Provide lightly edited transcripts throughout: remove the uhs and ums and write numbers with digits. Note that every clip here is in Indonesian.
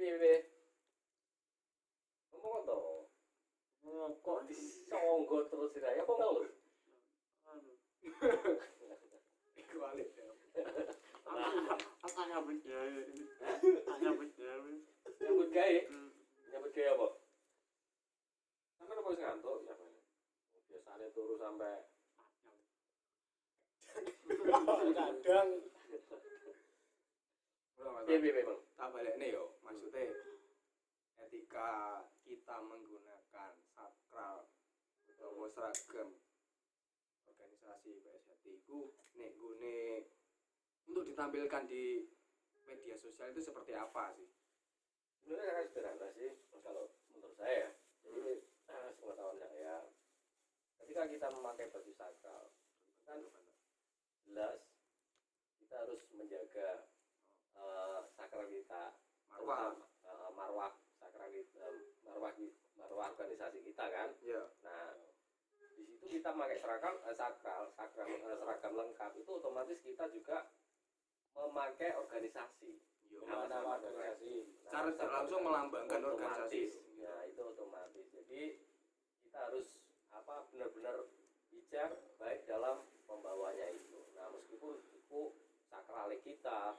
piye. Ngomong to. Kok disonggo terus sih ya kok ngeluh. Iku alik ya. Apa nyambut gawe? Nyambut gawe. Nyambut gawe. Nyambut gawe apa? Sampai apa ngantuk ya Pak? Biasanya turu sampai Kadang piye Bang? tak balik nih yo, maksudnya ketika kita menggunakan sakral atau seragam organisasi PSHT itu nek gune untuk ditampilkan di media sosial itu seperti apa sih? Sebenarnya sangat sederhana sih kalau menurut saya. Jadi sepengetahuan saya, ketika kita memakai baju sakral kan jelas kita harus menjaga sakral kita, marwah sakral kita, marwah organisasi kita kan. Iya. Nah, di situ kita memakai seragam seragam lengkap itu otomatis kita juga memakai organisasi. Nama organisasi. Nah, Secara langsung melambangkan organisasi. Nah, itu otomatis. Jadi kita harus benar-benar bijak baik dalam membawanya itu. Nah, meskipun itu sakral kita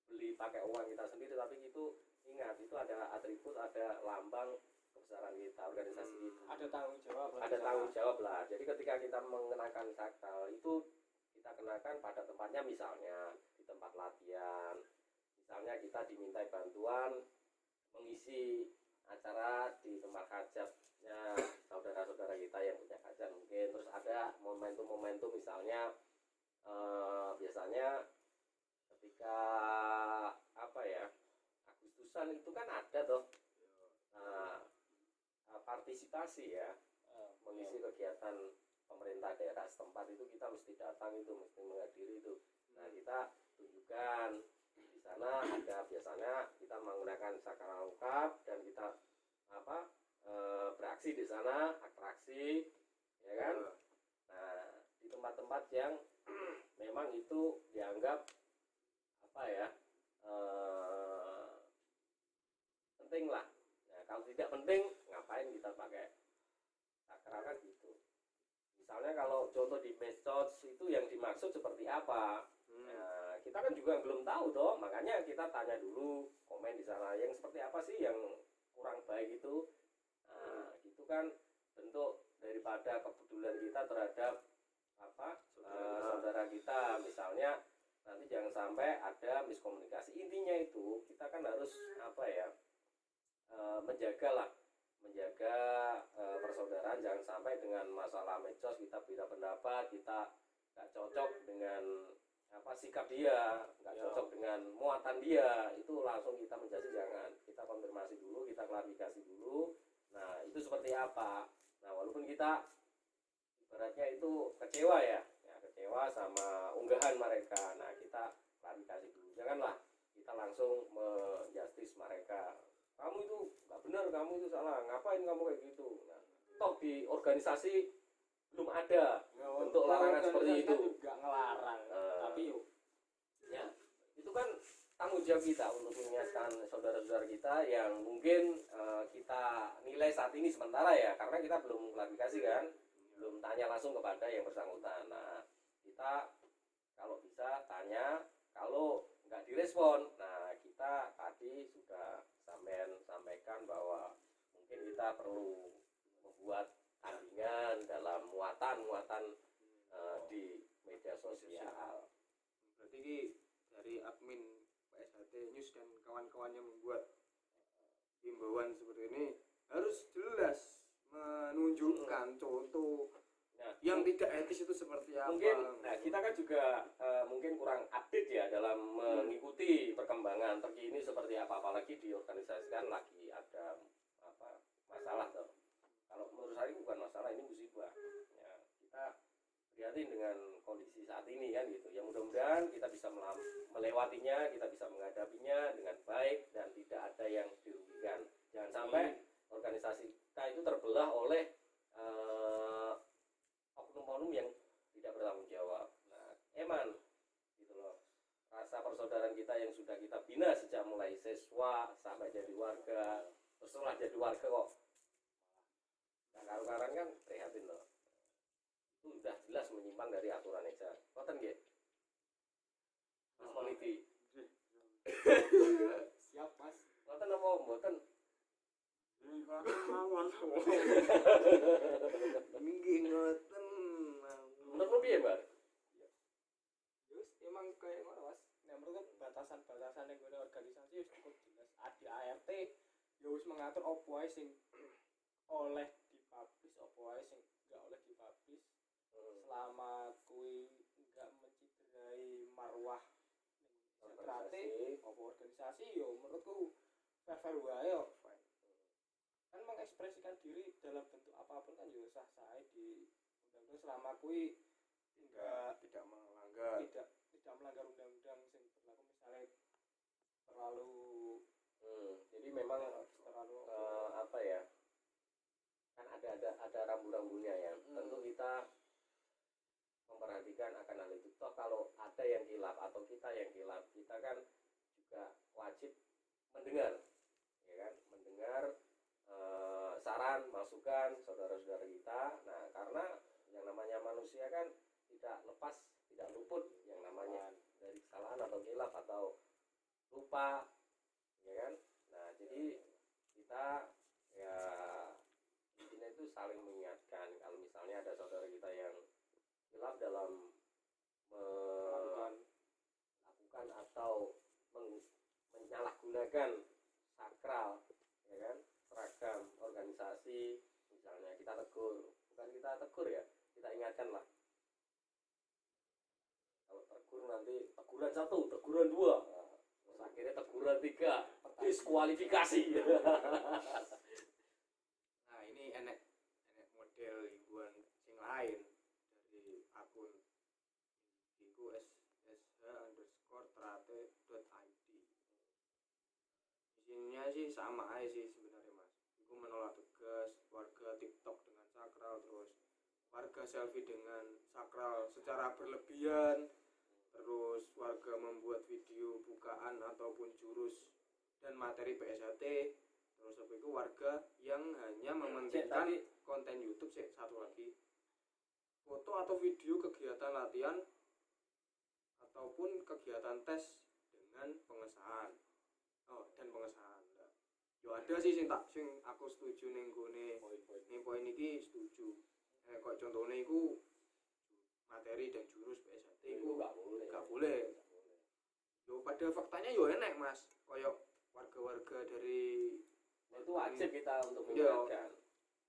beli pakai uang kita sendiri, tapi itu ingat itu ada atribut, ada lambang kebesaran kita, organisasi kita. Ada tanggung jawab. Ada tanggung jawab lah. Jadi ketika kita mengenakan sakral itu kita kenakan pada tempatnya, misalnya di tempat latihan, misalnya kita dimintai bantuan mengisi acara di tempat hajatnya saudara-saudara kita yang punya hajat mungkin, terus ada momentum-momentum misalnya biasanya ketika Agustusan itu kan ada tuh partisipasi ya, mengisi kegiatan pemerintah daerah setempat itu kita mesti datang, itu mesti menghadiri itu. Nah, kita tunjukkan di sana ada biasanya kita menggunakan sakral lengkap dan kita beraksi di sana, atraksi ya kan. Nah, di tempat-tempat yang memang itu dianggap penting lah. Nah, kalau tidak penting ngapain kita pakai sakral kan gitu. Misalnya kalau contoh di medsos itu yang dimaksud seperti apa? Nah, kita kan juga belum tahu toh, makanya kita tanya dulu, komen di sana yang seperti apa sih yang kurang baik itu. Nah, gitu kan bentuk daripada kepedulian kita terhadap saudara kita. Misalnya nanti jangan sampai ada miskomunikasi. Intinya itu kita kan harus menjaga persaudaraan, jangan sampai dengan masalah medsos kita beda pendapat, kita nggak cocok dengan sikap dia, nggak cocok dengan muatan dia, itu langsung kita menjadi, jangan. Kita konfirmasi dulu, kita klarifikasi dulu. Nah, itu seperti apa. Nah, walaupun kita ibaratnya itu kecewa ya kecewa sama unggahan mereka, nah kita klarifikasi dulu. Janganlah kita langsung menjustis mereka, kamu itu nggak benar, kamu itu salah, ngapain kamu kayak gitu. Nah, toh di organisasi belum ada bentuk larangan seperti itu. Nggak ngelarang, tapi ya itu kan tanggung jawab kita untuk mengingatkan saudara-saudara kita yang mungkin kita nilai saat ini sementara ya, karena kita belum klarifikasi kan, belum tanya langsung kepada yang bersangkutan. Nah, kita kalau bisa tanya, kalau nggak direspon, nah kita tadi sudah sampaikan bahwa mungkin kita perlu membuat tandingan dalam muatan di media sosial. Berarti ini dari admin PSHT News dan kawan-kawannya membuat himbauan seperti ini harus jelas menunjukkan contoh yang tidak etis itu seperti apa. Mungkin kita kan juga mungkin kurang update ya dalam mengikuti perkembangan terkini seperti apa, apalagi di organisasi kan lagi ada masalah tuh. Kalau menurut saya bukan masalah, ini musibah ya. Kita prihatin dengan kondisi saat ini kan gitu ya. Mudah-mudahan kita bisa melewatinya, kita bisa menghadapinya dengan baik dan tidak ada yang dirugikan. Jangan sampai organisasi kita itu terbelah oleh oknum-oknum yang tidak bertanggung jawab. Nah, gitu loh, rasa persaudaraan kita yang sudah kita bina sejak mulai siswa sampai jadi warga terus setelah jadi warga kok nah karu-karan kan prihatin loh. Itu udah jelas menyimpang dari aturan EJA. Ngoten nggih? Mas Politi. Siap Mas. Ngoten apa mboten? Mawon. Nggih ngoten. Menurut piye, Mbak? Yus emang kayak ngono Mas. Nek menurut batasan-batasan yang gune organisasi wis cukup jelas. ADART ya wis mengatur opo wae sing oleh dipublish, opo wae sing enggak oleh dipublish. Selama kuwi enggak menciderai marwah organisasi, opo organisasi yo menurutku fair-fair wae yo. Kan mengekspresikan diri dalam bentuk apapun kan yo sah-sah di undang-undang selama kuwi tidak melanggar. tidak melanggar undang-undang sing berlaku misalnya terlalu Jadi memang terlalu apa ya? Kan ada rambu-rambunya ya. Tentu kita memperhatikan akan hal itu. Toh kalau ada yang hilaf atau kita yang hilaf, kita kan juga wajib mendengar, ya kan? Mendengar saran, masukan saudara-saudara kita. Nah, karena yang namanya manusia kan tidak lepas, tidak luput yang namanya dari kesalahan atau hilaf atau lupa, ya kan? Nah, jadi kita ya intinya itu saling mengingatkan. Kalau misalnya ada saudara kita yang hilaf dalam melakukan atau menyalahgunakan sakral, ya kan, seragam organisasi, misalnya kita tegur, bukan kita tegur ya, kita ingatkan lah. Kalau tegur nanti teguran 1, teguran 2, terus akhirnya teguran 3, diskualifikasi. Nah, ini enek model hiburan sing lain dari akun iku sh_trate.id. Isinya sih sama aja sih sebenarnya Mas. Iku menolak tegas warga TikTok dengan sakral, terus warga selfie dengan sakral secara berlebihan, terus warga membuat video bukaan ataupun jurus dan materi PSHT, terus habis itu warga yang hanya mementingkan konten YouTube sih. Satu lagi, foto atau video kegiatan latihan ataupun kegiatan tes dengan pengesahan dan pengesahan. Yo ada sih sing aku setuju ning gone poin iki setuju. Kok contohnya iku materi dan jurus PSHT iku gak boleh. Yo pada faktanya yo enek Mas, koyo warga-warga dari itu wajib kita untuk mengingatkan.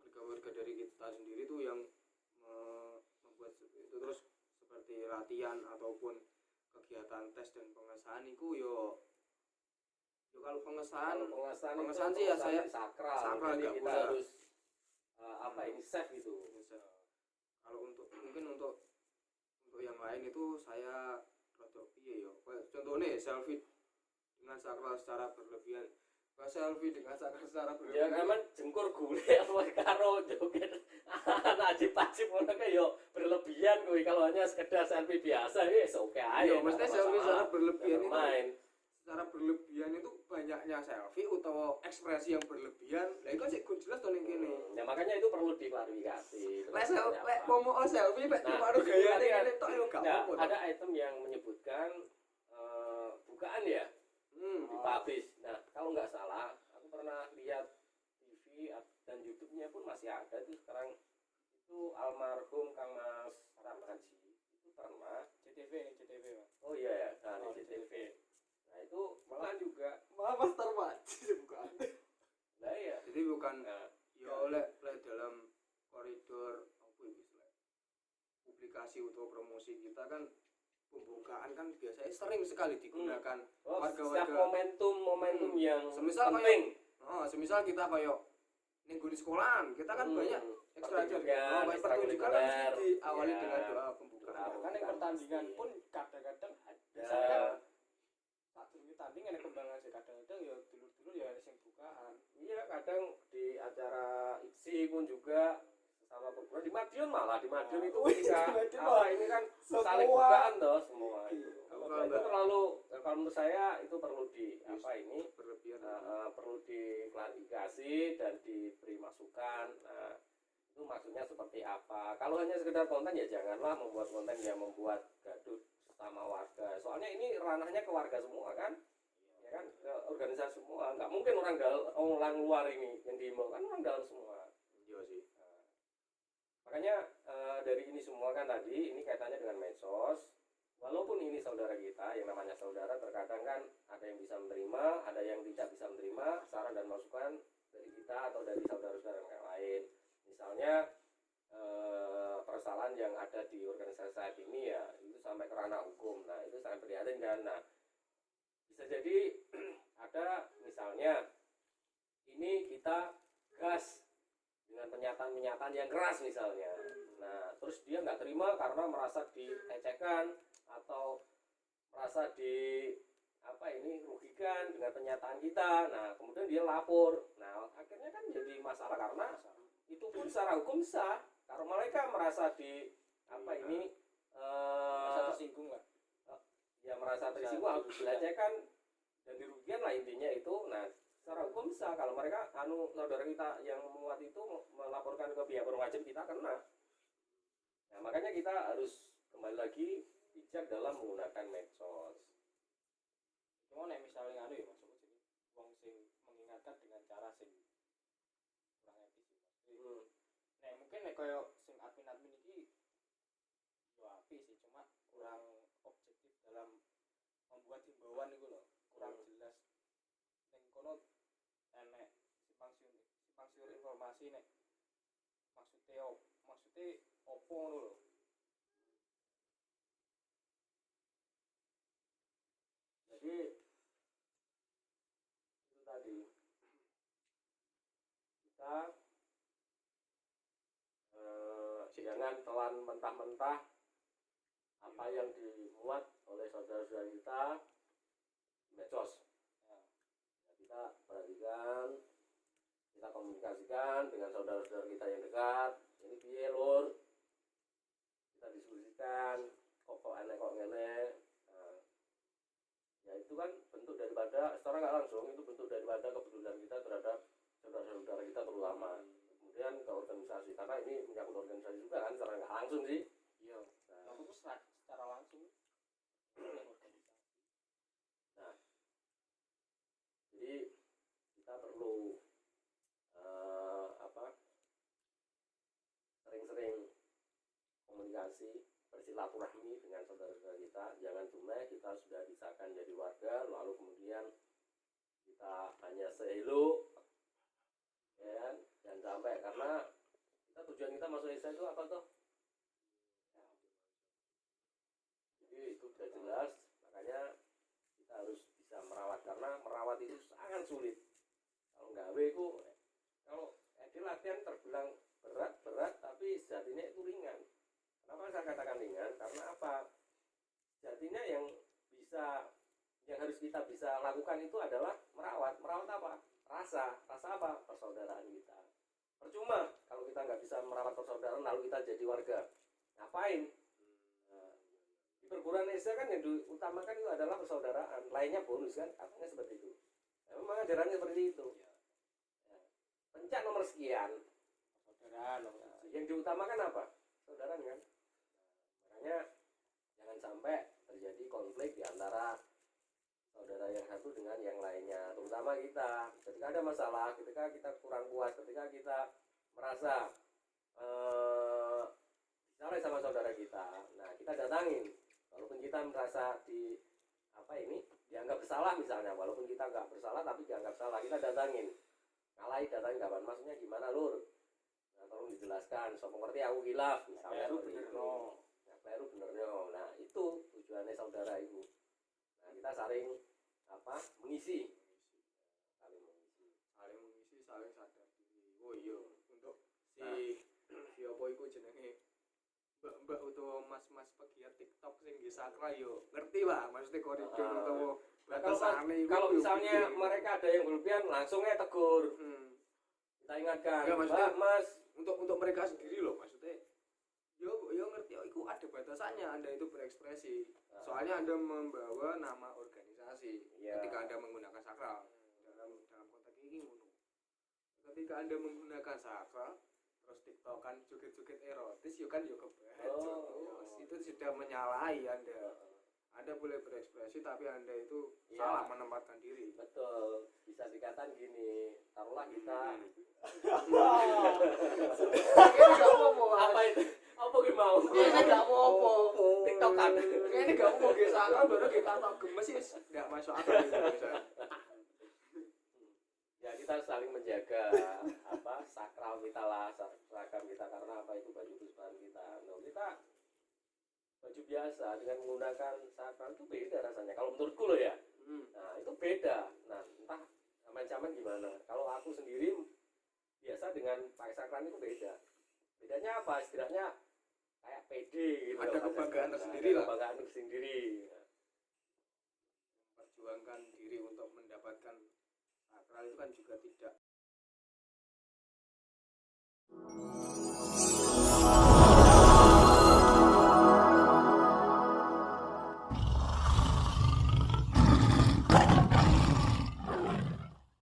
Warga-warga dari kita sendiri tuh yang membuat itu, terus seperti latihan ataupun kegiatan tes dan pengesahan itu yo kalau pengesahan sih ya saya sakral jadi nggak kita boleh harus ini safe gitu. Kalau mungkin untuk yang lain itu saya rada piye yo, contohnya selfie dengan sakral secara berlebihan. Selfie dengan sakral secara berlebihan Ya kan jengkur gule apa karo joget najib-najib ngono kae yo berlebihan kuwi. Kalau hanya sekedar selfie biasa wis oke aja. Iya, maksudnya selfie secara berlebihan itu main. Secara berlebihan itu banyaknya selfie atau ekspresi yang berlebihan. Lah iku sik jelas to ning kene. Ya makanya itu perlu diklarifikasi. Lek ngomong selfie mek baru gayane ngene tok yo gak Nah, apa-apa. ada item yang menyebutkan bukaan ya dipublish. Nah, kalau nggak salah, aku pernah lihat TV dan YouTube-nya pun masih ada tuh sekarang. Itu almarhum Kang Mas Ramhaji itu pernah CTV Mas. oh iya ya, nah di CTV. Nah itu malah juga Mas Tarwaji bukan. lah ya. Jadi bukan Nah, ya oleh dalam koridor apa istilah publikasi atau promosi kita kan pembukaan kan biasanya sering sekali digunakan setiap momentum yang semisal penting. semisal kita kayak ning di sekolahan kita kan banyak ekstra pertunjukan kan diawali dengan doa pembukaan. Kan yang pertandingan pun kadang-kadang Bisa saat tanding ada kembangan sih, kadang-kadang ya dulur-dulur ya ada yang bukaan. iya, kadang di acara IPSI pun juga sama perguruan di Madiun, malah di Madiun itu ketika ini kan saling bukaan toh semua itu. Kalau itu terlalu kalau menurut saya itu perlu di apa ini berlebihan. perlu diklarifikasi dan diberi masukan. Nah, itu maksudnya seperti apa? Kalau hanya sekedar konten ya janganlah membuat konten yang membuat gaduh sama warga. Soalnya ini ranahnya ke warga semua kan, ya kan, ke organisasi semua. Nggak mungkin orang luar ini yang diimbau, kan orang dalam semua. Iya sih. Makanya dari ini semua kan tadi ini kaitannya dengan medsos. Walaupun ini saudara kita, yang namanya saudara, terkadang kan ada yang bisa menerima, ada yang tidak bisa menerima saran dan masukan dari kita atau dari saudara-saudara yang lain. Misalnya persoalan yang ada di organisasi saat ini ya itu sampai ke ranah hukum. Nah itu sangat prihatin. Nah bisa jadi ada misalnya ini kita gas dengan pernyataan-pernyataan yang keras misalnya. Nah terus dia nggak terima karena merasa dilecehkan atau merasa rugikan dengan pernyataan kita. Nah kemudian dia lapor. Nah akhirnya kan jadi masalah karena itu pun secara hukum sah. Kalau mereka merasa Merasa tersinggung lah. ya merasa tersinggung harus dilecehkan dan dirugikan lah intinya itu. Nah secara hukum sah kalau mereka saudara kita yang memuat itu melaporkan ke pihak berwajib, kita kena. Nah makanya kita harus kembali lagi bijak dalam menggunakan medsos. Cuma nek misalnya ya Mas, wong sing mengingatkan dengan cara sing kurang etis sih Mas. Nek mungkin nek koyo sing admin iki yo apik sih, cuma kurang objektif dalam membuat himbauan itu loh, kurang jelas. Ning kono enek simpang siur informasi nek maksudnya opo ngono lho. Jadi itu tadi kita jangan telan mentah-mentah apa yang dimuat oleh saudara-saudara kita di medsos. Ya, kita perhatikan, kita komunikasikan dengan saudara-saudara kita yang dekat. Ini piye lur, kita diskusikan kok aneh kok ngene. Ya itu kan bentuk daripada secara nggak langsung itu bentuk daripada kepedulian kita terhadap saudara-saudara kita terutama. Kemudian ke organisasi, karena ini menyangkut organisasi juga kan secara nggak langsung sih. Iya. Nah, itu secara langsung dengan organisasi. Nah, jadi kita perlu sering-sering komunikasi, bersilaturahmi dengan saudara-saudara kita. Jangan cuma kita sudah disahkan jadi warga lalu kemudian kita hanya selo, ya kan? Jangan sampai, karena tujuan kita masuk Indonesia itu apa toh? Ya. Jadi itu sudah jelas, makanya kita harus bisa merawat, karena merawat itu sangat sulit. Kalau gawe itu, kalau di latihan terbilang berat, tapi sejatinya itu ringan. Kenapa saya katakan ringan? Karena apa? Sejatinya yang harus kita bisa lakukan itu adalah merawat apa? Rasa apa? Persaudaraan kita. Percuma kalau kita nggak bisa merawat persaudaraan lalu kita jadi warga, ngapain? Nah, di perguruan Indonesia kan yang diutamakan itu adalah persaudaraan, lainnya bonus kan, katanya seperti itu. Nah, memang ajarannya seperti itu. Ya. Pencak nomor sekian, Persaudaraan. yang diutamakan apa? Persaudaraan kan. Makanya jangan sampai terjadi konflik di antara saudara yang satu dengan yang lainnya, terutama kita ketika ada masalah, ketika kita kurang puas, ketika kita merasa bicara sama saudara kita, nah kita datangin, walaupun kita merasa dianggap bersalah misalnya, walaupun kita nggak bersalah tapi dianggap salah, kita datangin kapan, maksudnya gimana lur? Nah tolong dijelaskan, so ngerti aku hilaf misalnya, kleru benerno. Nah itu tujuannya saudara itu. Nah kita saling mengisi, saling sadar diri. Oh iya, untuk si apa iku jenenge mbak-mbak utawa mas-mas pegiat TikTok sing nggih sakra yo ngerti lah maksudnya koridor utawa batasane. Kalau misalnya mereka ada yang berlebihan langsung aja tegur. Kita ingatkan, Enggak, maksudnya Mas, untuk mereka sendiri loh, maksudnya yo ngerti itu ada batasannya Anda itu berekspresi. Nah, Soalnya Anda membawa nama organisasi Iya. ketika Anda menggunakan sakral. Dalam konteks ini ngono. Ketika Anda menggunakan sakral terus tiktokan joget-joget erotis yo kan yo kebaca. Oh. Itu sudah menyalahi Anda. Anda boleh berekspresi tapi Anda itu Iya. salah menempatkan diri. betul, bisa dikatakan gini, taruhlah kita Ini gak apa-apa. apa itu? Apa yang mau? Ini gak apa-apa. TikTokan. Ini gak mau ge sakral baru ge kata gemes sih gak masuk akal itu bisa. Ya kita saling menjaga apa sakral kita lah, seragam kita karena apa itu baju kesukaan kita. Nah, kita baju biasa dengan menggunakan sakral itu beda rasanya. Kalau menurutku loh ya. Nah, itu beda. Nah, entah zaman-zaman gimana. Kalau aku sendiri biasa dengan pakai sakral itu beda. Bedanya apa? Istilahnya kayak pede gitu. Ada loh, kebanggaan Ada tersendiri lah. Kebanggaan tersendiri. Memperjuangkan diri untuk mendapatkan sakral itu kan juga tidak